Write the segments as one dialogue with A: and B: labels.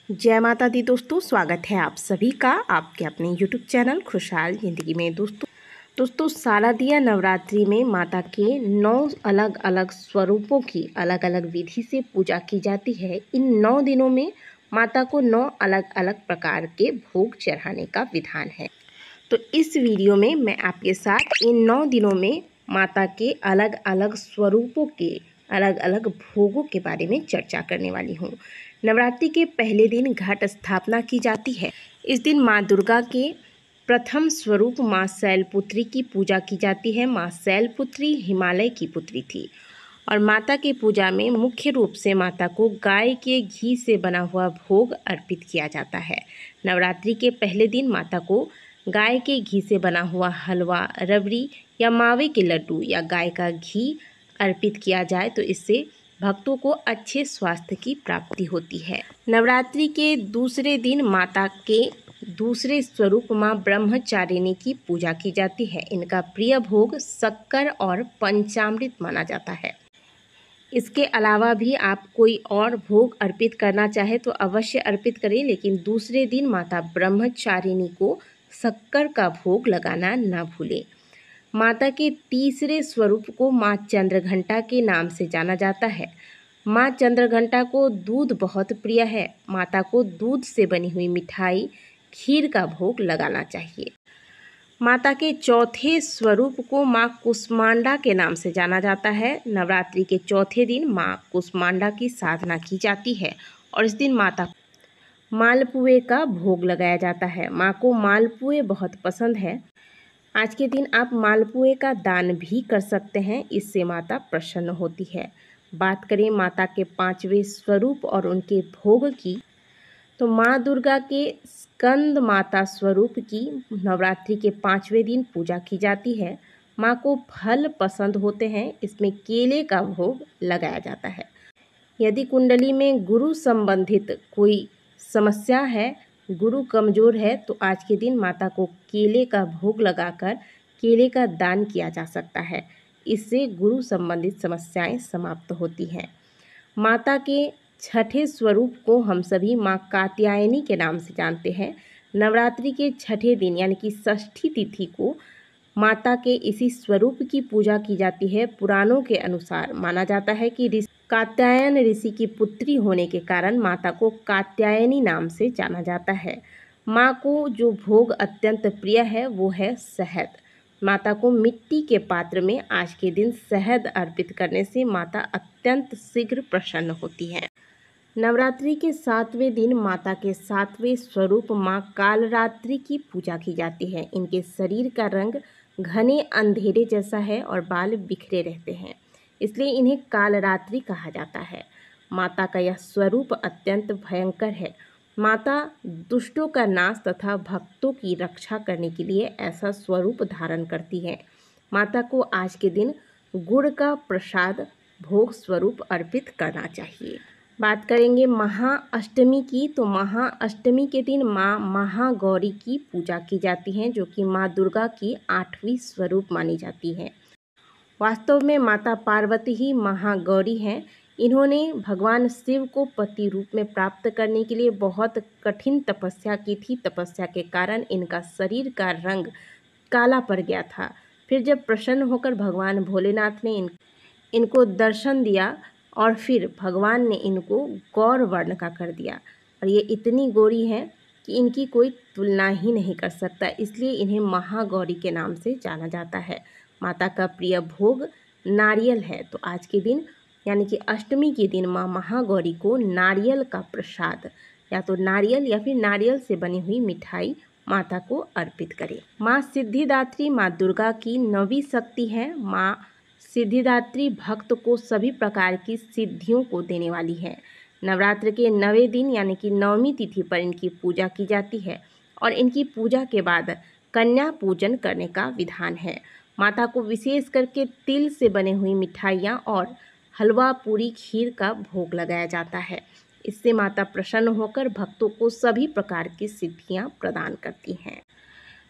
A: जय माता दी दोस्तों, स्वागत है आप सभी का आपके अपने YouTube चैनल खुशहाल ज़िंदगी में। दोस्तों शारदीय नवरात्रि में माता के 9 अलग अलग स्वरूपों की अलग अलग विधि से पूजा की जाती है। इन 9 दिनों में माता को 9 अलग अलग प्रकार के भोग चढ़ाने का विधान है। तो इस वीडियो में मैं आपके साथ इन 9 दिनों में माता के अलग अलग स्वरूपों के अलग अलग भोगों के बारे में चर्चा करने वाली हूँ। नवरात्रि के पहले दिन घट स्थापना की जाती है। इस दिन माँ दुर्गा के प्रथम स्वरूप माँ शैलपुत्री की पूजा की जाती है। माँ शैलपुत्री हिमालय की पुत्री थी और माता की पूजा में मुख्य रूप से माता को गाय के घी से बना हुआ भोग अर्पित किया जाता है। नवरात्रि के पहले दिन माता को गाय के घी से बना हुआ हलवा, रबड़ी या मावे के लड्डू या गाय का घी अर्पित किया जाए तो इससे भक्तों को अच्छे स्वास्थ्य की प्राप्ति होती है। नवरात्रि के दूसरे दिन माता के दूसरे स्वरूप माँ ब्रह्मचारिणी की पूजा की जाती है। इनका प्रिय भोग शक्कर और पंचामृत माना जाता है। इसके अलावा भी आप कोई और भोग अर्पित करना चाहे तो अवश्य अर्पित करें, लेकिन दूसरे दिन माता ब्रह्मचारिणी को शक्कर का भोग लगाना न भूलें। माता के तीसरे स्वरूप को माँ चंद्रघंटा के नाम से जाना जाता है। माँ चंद्रघंटा को दूध बहुत प्रिय है। माता को दूध से बनी हुई मिठाई, खीर का भोग लगाना चाहिए। माता के चौथे स्वरूप को माँ कुष्मांडा के नाम से जाना जाता है। नवरात्रि के चौथे दिन माँ कुष्मांडा की साधना की जाती है और इस दिन माता को मालपुए का भोग लगाया जाता है। माँ को मालपुए बहुत पसंद है। आज के दिन आप मालपुए का दान भी कर सकते हैं, इससे माता प्रसन्न होती है। बात करें माता के 5वें स्वरूप और उनके भोग की, तो माँ दुर्गा के स्कंद माता स्वरूप की नवरात्रि के 5वें दिन पूजा की जाती है। माँ को फल पसंद होते हैं, इसमें केले का भोग लगाया जाता है। यदि कुंडली में गुरु संबंधित कोई समस्या है, गुरु कमज़ोर है, तो आज के दिन माता को केले का भोग लगाकर केले का दान किया जा सकता है। इससे गुरु संबंधित समस्याएं समाप्त होती हैं। माता के छठे स्वरूप को हम सभी माँ कात्यायनी के नाम से जानते हैं। नवरात्रि के छठे दिन यानी कि षष्ठी तिथि को माता के इसी स्वरूप की पूजा की जाती है। पुराणों के अनुसार माना जाता है कि कात्यायन ऋषि की पुत्री होने के कारण माता को कात्यायनी नाम से जाना जाता है। माँ को जो भोग अत्यंत प्रिय है वो है शहद। माता को मिट्टी के पात्र में आज के दिन शहद अर्पित करने से माता अत्यंत शीघ्र प्रसन्न होती है। नवरात्रि के 7वें दिन माता के 7वें स्वरूप माँ कालरात्रि की पूजा की जाती है। इनके शरीर का रंग घने अंधेरे जैसा है और बाल बिखरे रहते हैं, इसलिए इन्हें कालरात्रि कहा जाता है। माता का यह स्वरूप अत्यंत भयंकर है। माता दुष्टों का नाश तथा भक्तों की रक्षा करने के लिए ऐसा स्वरूप धारण करती है। माता को आज के दिन गुड़ का प्रसाद भोग स्वरूप अर्पित करना चाहिए। बात करेंगे महाअष्टमी की, तो महाअष्टमी के दिन माँ महागौरी की पूजा की जाती है, जो कि माँ दुर्गा की 8वीं स्वरूप मानी जाती है। वास्तव में माता पार्वती ही महागौरी हैं। इन्होंने भगवान शिव को पति रूप में प्राप्त करने के लिए बहुत कठिन तपस्या की थी। तपस्या के कारण इनका शरीर का रंग काला पड़ गया था। फिर जब प्रसन्न होकर भगवान भोलेनाथ ने इनको दर्शन दिया और फिर भगवान ने इनको गौर वर्ण का कर दिया और ये इतनी गोरी हैं कि इनकी कोई तुलना ही नहीं कर सकता, इसलिए इन्हें महागौरी के नाम से जाना जाता है। माता का प्रिय भोग नारियल है, तो आज के दिन यानी कि अष्टमी के दिन माँ महागौरी को नारियल का प्रसाद या तो नारियल या फिर नारियल से बनी हुई मिठाई माता को अर्पित करें। माँ सिद्धिदात्री माँ दुर्गा की 9वीं शक्ति है। माँ सिद्धिदात्री भक्त को सभी प्रकार की सिद्धियों को देने वाली है। नवरात्र के 9वें दिन यानी कि 9वीं तिथि पर इनकी पूजा की जाती है और इनकी पूजा के बाद कन्या पूजन करने का विधान है। माता को विशेष करके तिल से बने हुई मिठाइयाँ और हलवा, पूरी, खीर का भोग लगाया जाता है। इससे माता प्रसन्न होकर भक्तों को सभी प्रकार की सिद्धियाँ प्रदान करती हैं।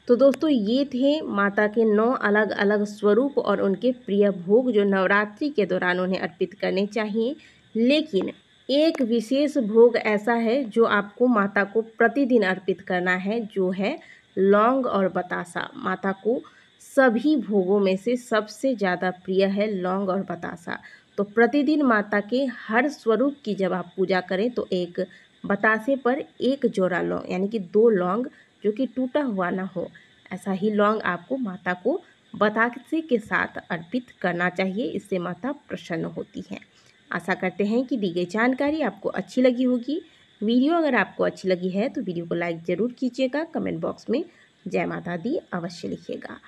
A: तो दोस्तों ये थे माता के 9 अलग अलग स्वरूप और उनके प्रिय भोग जो नवरात्रि के दौरान उन्हें अर्पित करने चाहिए। लेकिन एक विशेष भोग ऐसा है जो आपको माता को प्रतिदिन अर्पित करना है, जो है लौंग और बतासा। माता को सभी भोगों में से सबसे ज़्यादा प्रिय है लौंग और बतासा। तो प्रतिदिन माता के हर स्वरूप की जब आप पूजा करें तो एक बतासे पर एक जोड़ा लौंग यानी कि 2 लौंग जो कि टूटा हुआ ना हो, ऐसा ही लौंग आपको माता को बतासे के साथ अर्पित करना चाहिए। इससे माता प्रसन्न होती हैं। आशा करते हैं कि दी गई जानकारी आपको अच्छी लगी होगी। वीडियो अगर आपको अच्छी लगी है तो वीडियो को लाइक ज़रूर कीजिएगा। कमेंट बॉक्स में जय माता दी अवश्य लिखिएगा।